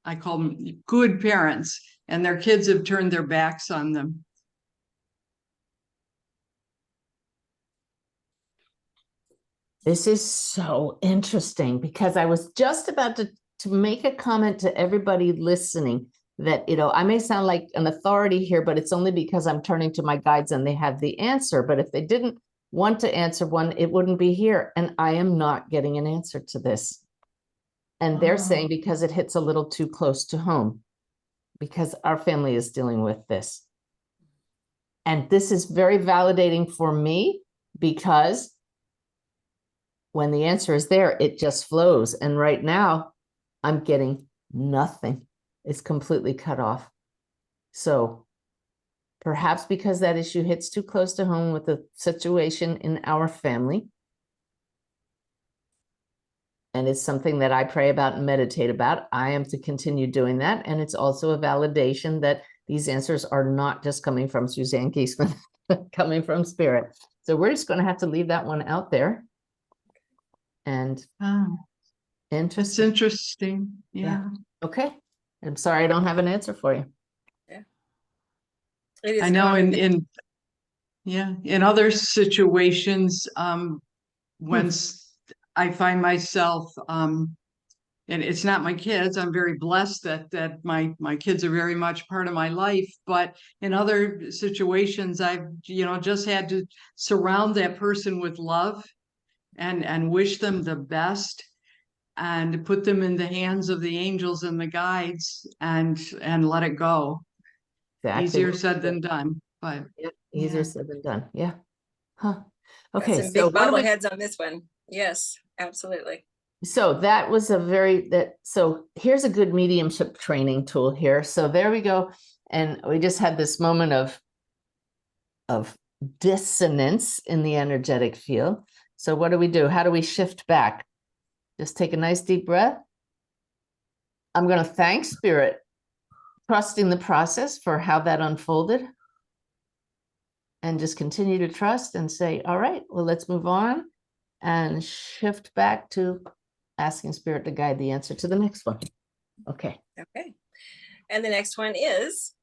I call them good parents, and their kids have turned their backs on them. This is so interesting because I was just about to make a comment to everybody listening that, you know, I may sound like an authority here, but it's only because I'm turning to my guides and they have the answer. But if they didn't want to answer one, it wouldn't be here. And I am not getting an answer to this. And they're saying because it hits a little too close to home, because our family is dealing with this. And this is very validating for me because when the answer is there, it just flows. And right now I'm getting nothing. It's completely cut off. So perhaps because that issue hits too close to home with the situation in our family. And it's something that I pray about and meditate about. I am to continue doing that. And it's also a validation that these answers are not just coming from Suzanne Giesemann, coming from spirit. So we're just going to have to leave that one out there. And It's interesting. interesting. Yeah. Okay. I'm sorry, I don't have an answer for you. Yeah. It is I know common. in other situations, when I find myself, and it's not my kids, I'm very blessed that my kids are very much part of my life, but in other situations, I've, just had to surround that person with love and wish them the best and put them in the hands of the angels and the guides and let it go. Exactly. Easier said than done, but easier said than done. Yeah. Huh. Got Okay. some So big bobbleheads on this one. Yes, absolutely. So that was so here's a good mediumship training tool here. So there we go. And we just had this moment of dissonance in the energetic field. So what do? How do we shift back? Just take a nice deep breath. I'm going to thank spirit, trusting the process for how that unfolded. And just continue to trust and say, all right, well, let's move on and shift back to asking spirit to guide the answer to the next one. Okay. Okay. And the next one is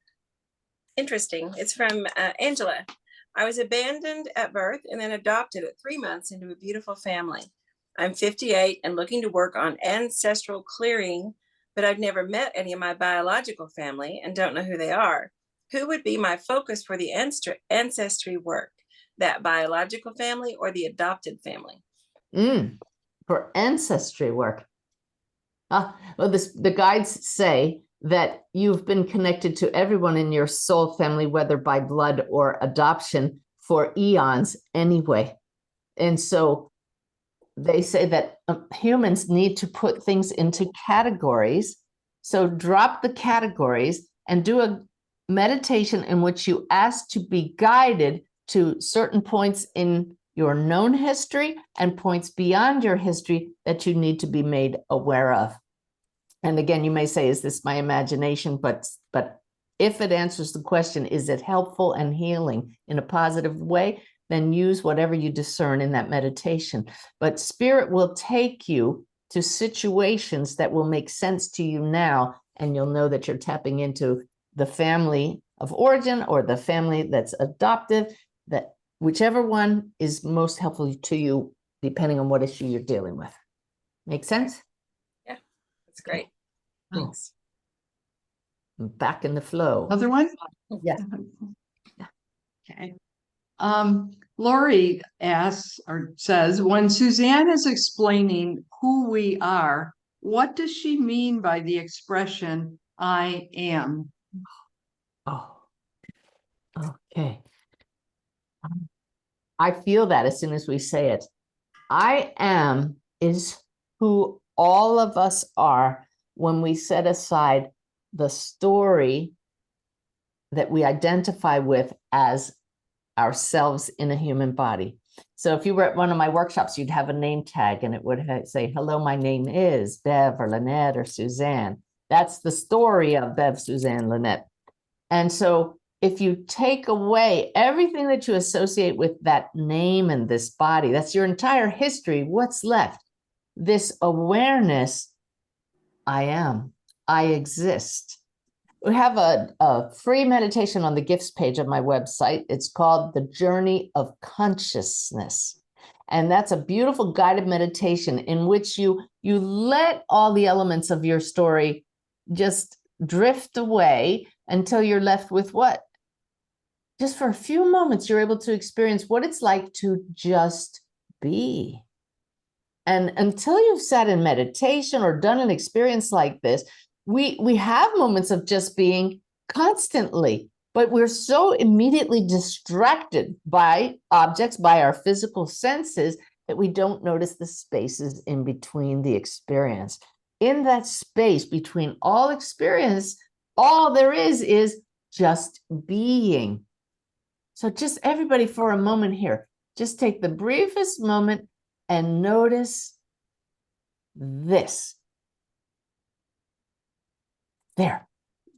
interesting. It's from Angela. I was abandoned at birth and then adopted at 3 months into a beautiful family. I'm 58 and looking to work on ancestral clearing, but I've never met any of my biological family and don't know who they are. Who would be my focus for the ancestry work? That biological family or the adopted family? For ancestry work. Well, the guides say that you've been connected to everyone in your soul family, whether by blood or adoption, for eons anyway. And so they say that humans need to put things into categories. So drop the categories and do a meditation in which you ask to be guided to certain points in your known history and points beyond your history that you need to be made aware of. And again, you may say, is this my imagination? But if it answers the question, is it helpful and healing in a positive way? Then use whatever you discern in that meditation. But spirit will take you to situations that will make sense to you now, and you'll know that you're tapping into the family of origin or the family that's adoptive, that whichever one is most helpful to you, depending on what issue you're dealing with. Make sense? Yeah, that's great. Cool. Thanks. Back in the flow. Other one? Yes. Okay. Lori asks or says, when Suzanne is explaining who we are, what does she mean by the expression I am? Oh, okay. I feel that as soon as we say it. I am is who all of us are when we set aside the story that we identify with as ourselves in a human body. So if you were at one of my workshops, you'd have a name tag and it would say, hello, my name is Bev or Lynette or Suzanne. That's the story of Bev, Suzanne, Lynette. And so if you take away everything that you associate with that name and this body, that's your entire history, what's left? This awareness, I am, I exist. We have a free meditation on the gifts page of my website. It's called The Journey of Consciousness. And that's a beautiful guided meditation in which you let all the elements of your story just drift away until you're left with what? Just for a few moments, you're able to experience what it's like to just be. And until you've sat in meditation or done an experience like this, we have moments of just being constantly, but we're so immediately distracted by objects, by our physical senses, that we don't notice the spaces in between the experience. In that space between all experience, all there is just being. So just everybody for a moment here, just take the briefest moment and notice this. There,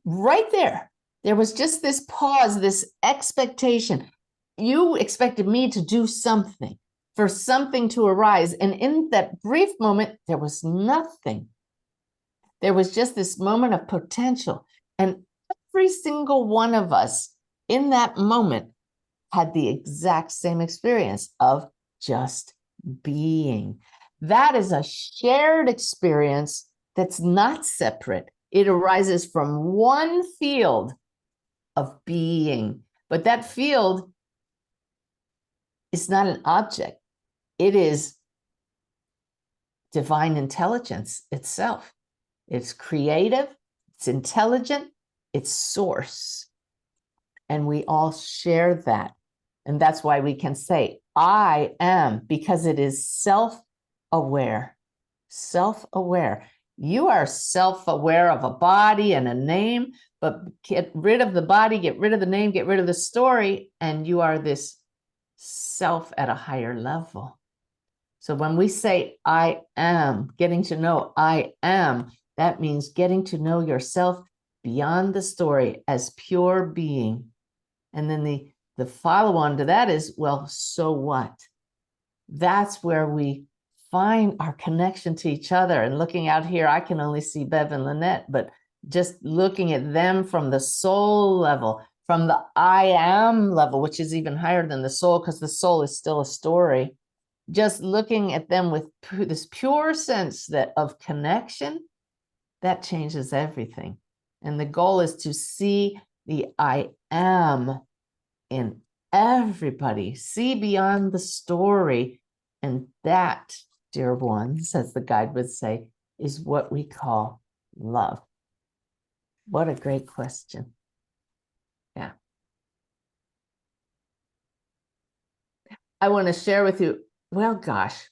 right there. There was just this pause, this expectation. You expected me to do something, for something to arise. And in that brief moment, there was nothing. There was just this moment of potential. And every single one of us in that moment had the exact same experience of just being. That is a shared experience that's not separate. It arises from one field of being, but that field is not an object. It is divine intelligence itself. It's creative, it's intelligent, it's source. And we all share that. And that's why we can say, I am, because it is self-aware. Self-aware. You are self-aware of a body and a name, but get rid of the body, get rid of the name, get rid of the story, and you are this self at a higher level. So when we say, I am, getting to know I am, that means getting to know yourself beyond the story as pure being. And then the follow-on to that is, well, so what? That's where we find our connection to each other. And looking out here, I can only see Bev and Lynette, but just looking at them from the soul level, from the I am level, which is even higher than the soul, because the soul is still a story. Just looking at them with this pure sense that of connection, that changes everything. And the goal is to see the I am in everybody, see beyond the story. And that, dear ones, as the guide would say, is what we call love. What a great question. Yeah. I want to share with you, well, gosh,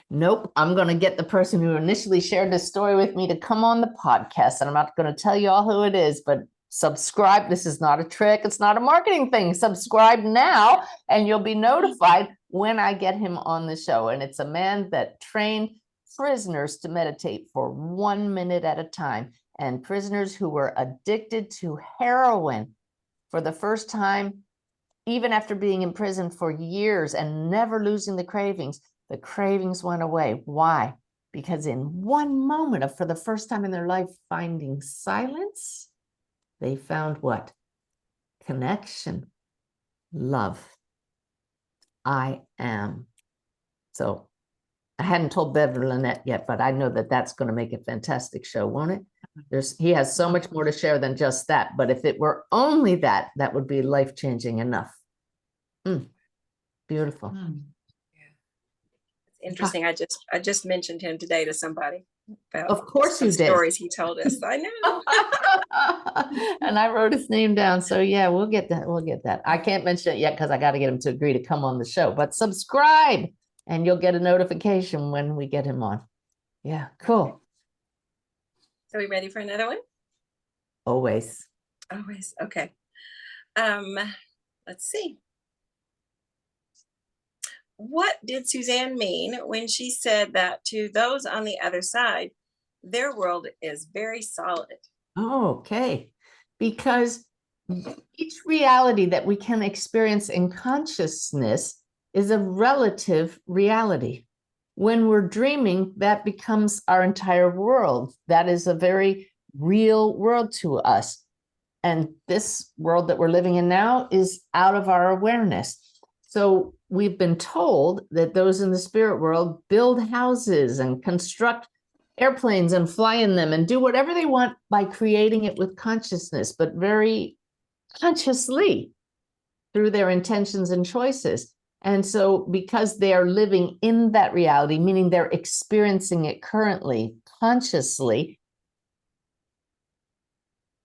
Nope. I'm going to get the person who initially shared this story with me to come on the podcast. And I'm not going to tell you all who it is, but subscribe. This is not a trick. It's not a marketing thing. Subscribe now and you'll be notified when I get him on the show. And it's a man that trained prisoners to meditate for 1 minute at a time. And prisoners who were addicted to heroin for the first time, even after being in prison for years and never losing the cravings went away. Why? Because in one moment of, for the first time in their life, finding silence, they found what? Connection, love. I am. So I hadn't told Bev or Lynette yet, but I know that that's going to make a fantastic show, won't it? He has so much more to share than just that. But if it were only that, that would be life-changing enough. Beautiful. Interesting. I just mentioned him today to somebody. Of course you did. Stories he told us. I know. And I wrote his name down. So yeah, we'll get that. We'll get that. I can't mention it yet because I got to get him to agree to come on the show. But subscribe and you'll get a notification when we get him on. Yeah, cool. So we ready for another one? Always. Always. Okay. Let's see. What did Suzanne mean when she said that to those on the other side, their world is very solid? Okay. Because each reality that we can experience in consciousness is a relative reality. When we're dreaming, that becomes our entire world. That is a very real world to us. And this world that we're living in now is out of our awareness. So we've been told that those in the spirit world build houses and construct airplanes and fly in them and do whatever they want by creating it with consciousness, but very consciously through their intentions and choices. And so because they are living in that reality, meaning they're experiencing it currently, consciously,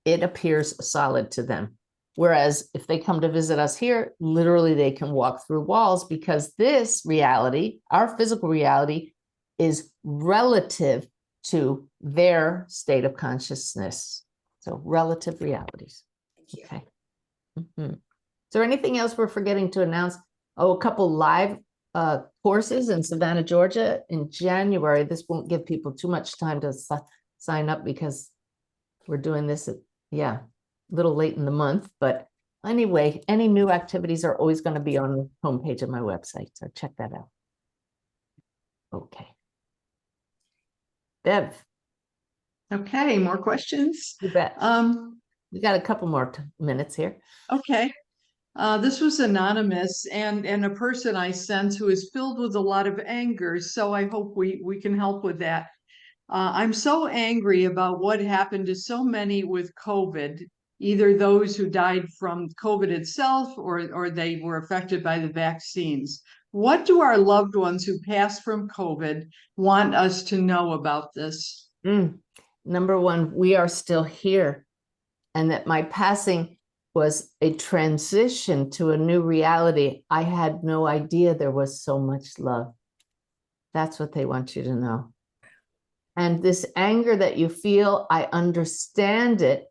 it appears solid to them. Whereas if they come to visit us here, literally they can walk through walls because this reality, our physical reality, is relative to their state of consciousness. So relative realities. Okay. Is there anything else we're forgetting to announce? Oh, a couple live courses in Savannah, Georgia in January. This won't give people too much time to sign up because we're doing this at, a little late in the month. But anyway, any new activities are always going to be on the homepage of my website. So check that out. Okay. Bev. Okay, more questions? You bet. We got a couple more minutes here. Okay. This was anonymous and a person I sense who is filled with a lot of anger. So I hope we can help with that. I'm so angry about what happened to so many with COVID, either those who died from COVID itself or they were affected by the vaccines. What do our loved ones who passed from COVID want us to know about this? Number one, we are still here, and that my passing was a transition to a new reality. I had no idea there was so much love. That's what they want you to know. And this anger that you feel, I understand it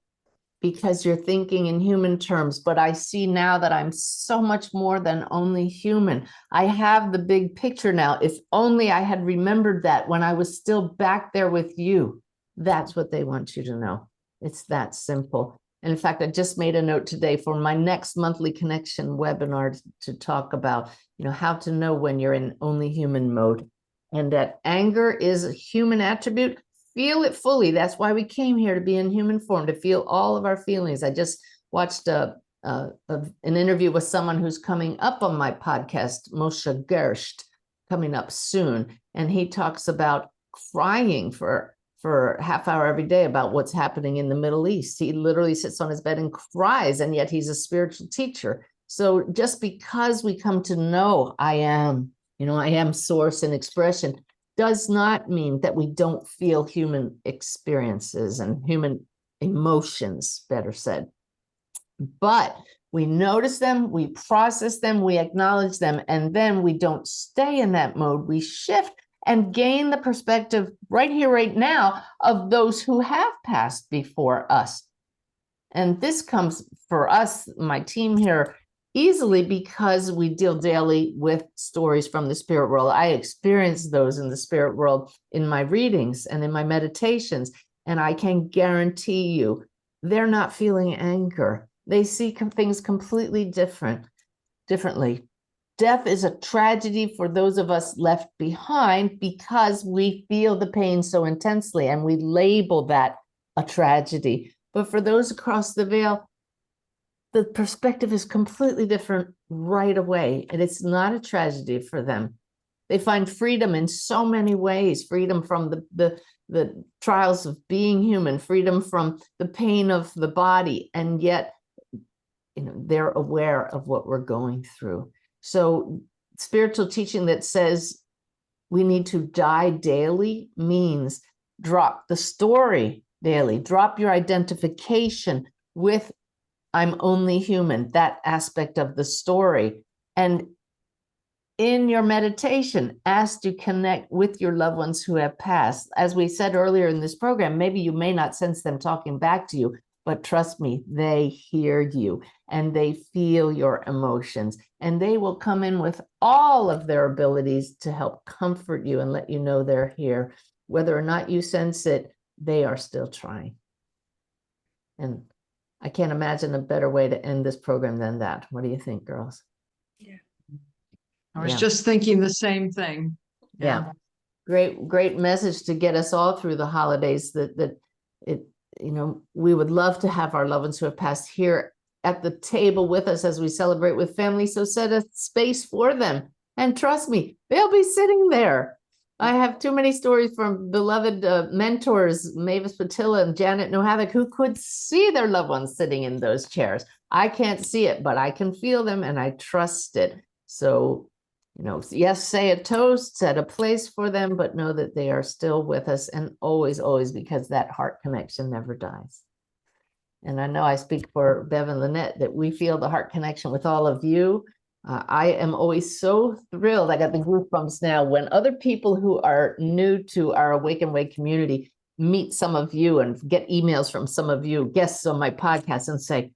because you're thinking in human terms, but I see now that I'm so much more than only human. I have the big picture now. If only I had remembered that when I was still back there with you. That's what they want you to know. It's that simple. And in fact, I just made a note today for my next monthly connection webinar to talk about, how to know when you're in only human mode. And that anger is a human attribute. Feel it fully. That's why we came here, to be in human form, to feel all of our feelings. I just watched an interview with someone who's coming up on my podcast, Moshe Gersht, coming up soon. And he talks about crying for a half hour every day about what's happening in the Middle East. He literally sits on his bed and cries, and yet he's a spiritual teacher. So just because we come to know I am source and expression, does not mean that we don't feel human experiences and human emotions, better said. But we notice them, we process them, we acknowledge them, and then we don't stay in that mode. We shift and gain the perspective right here, right now of those who have passed before us. And this comes for us, my team here, easily because we deal daily with stories from the spirit world. I experience those in the spirit world in my readings and in my meditations. And I can guarantee you, they're not feeling anger. They see things completely differently. Death is a tragedy for those of us left behind because we feel the pain so intensely and we label that a tragedy. But for those across the veil, the perspective is completely different right away. And it's not a tragedy for them. They find freedom in so many ways, freedom from the trials of being human, freedom from the pain of the body. And yet, they're aware of what we're going through. So spiritual teaching that says we need to die daily means drop the story daily, drop your identification with I'm only human, that aspect of the story. And in your meditation, ask to connect with your loved ones who have passed. As we said earlier in this program, maybe you may not sense them talking back to you, but trust me, they hear you and they feel your emotions, and they will come in with all of their abilities to help comfort you and let you know they're here. Whether or not you sense it, they are still trying. And I can't imagine a better way to end this program than that. What do you think, girls? Yeah. I was just thinking the same thing. Yeah. Great message to get us all through the holidays, that we would love to have our loved ones who have passed here at the table with us as we celebrate with family. So set a space for them. And trust me, they'll be sitting there. I have too many stories from beloved mentors, Mavis Patilla and Janet Nohavik, who could see their loved ones sitting in those chairs. I can't see it, but I can feel them and I trust it. So, yes, say a toast, set a place for them, but know that they are still with us, and always, always, because that heart connection never dies. And I know I speak for Bev and Lynette that we feel the heart connection with all of you. I am always so thrilled. I got the goosebumps now when other people who are new to our Awaken Way community meet some of you and get emails from some of you guests on my podcast and say,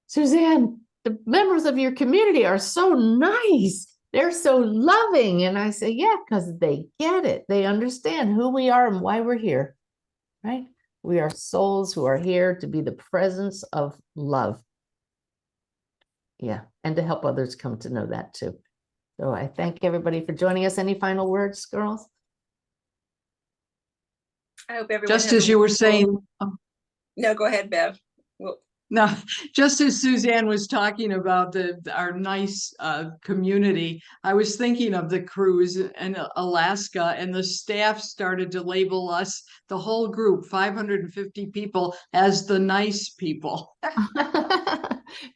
Suzanne, the members of your community are so nice. They're so loving. And I say, yeah, because they get it. They understand who we are and why we're here, right? We are souls who are here to be the presence of love. Yeah, and to help others come to know that too. So I thank everybody for joining us. Any final words, girls? I hope everyone Just as you were saying. No, go ahead, Bev. No, just as Suzanne was talking about our nice community, I was thinking of the cruise in Alaska, and the staff started to label us, the whole group, 550 people, as the nice people.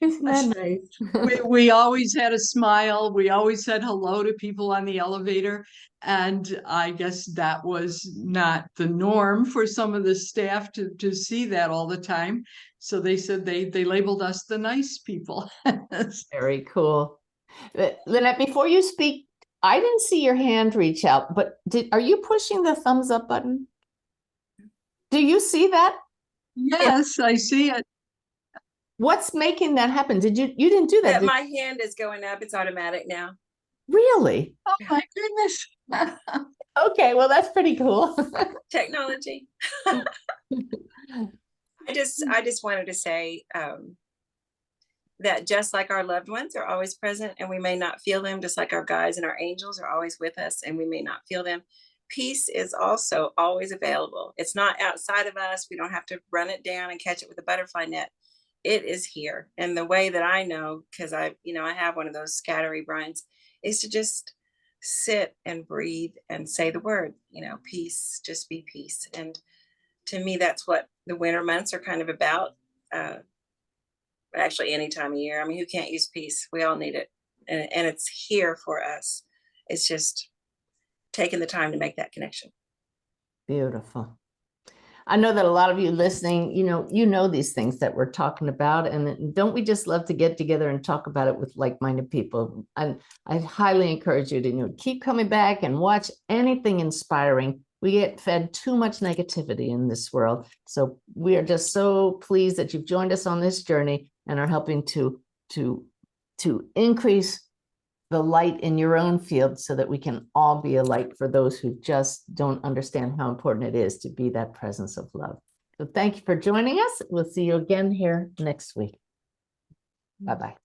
Isn't that nice? we always had a smile. We always said hello to people on the elevator. And I guess that was not the norm for some of the staff to see that all the time. So they said they labeled us the nice people. Very cool. Lynette, before you speak, I didn't see your hand reach out, but are you pushing the thumbs up button? Do you see that? Yes, I see it. What's making that happen? You didn't do that? My hand is going up. It's automatic now. Really? Oh my goodness. Okay, well, that's pretty cool. Technology. I just wanted to say that just like our loved ones are always present and we may not feel them, just like our guides and our angels are always with us and we may not feel them, peace is also always available. It's not outside of us. We don't have to run it down and catch it with a butterfly net. It is here. And the way that I know, because I have one of those scattery brains, is to just sit and breathe and say the word, peace, just be peace. And to me, that's what the winter months are kind of about. Actually, any time of year. I mean, who can't use peace? We all need it. And it's here for us. It's just taking the time to make that connection. Beautiful. I know that a lot of you listening, you know these things that we're talking about, and don't we just love to get together and talk about it with like-minded people? And I highly encourage you to keep coming back and watch anything inspiring. We get fed too much negativity in this world. So we are just so pleased that you've joined us on this journey and are helping to increase the light in your own field so that we can all be a light for those who just don't understand how important it is to be that presence of love. So thank you for joining us. We'll see you again here next week. Bye-bye.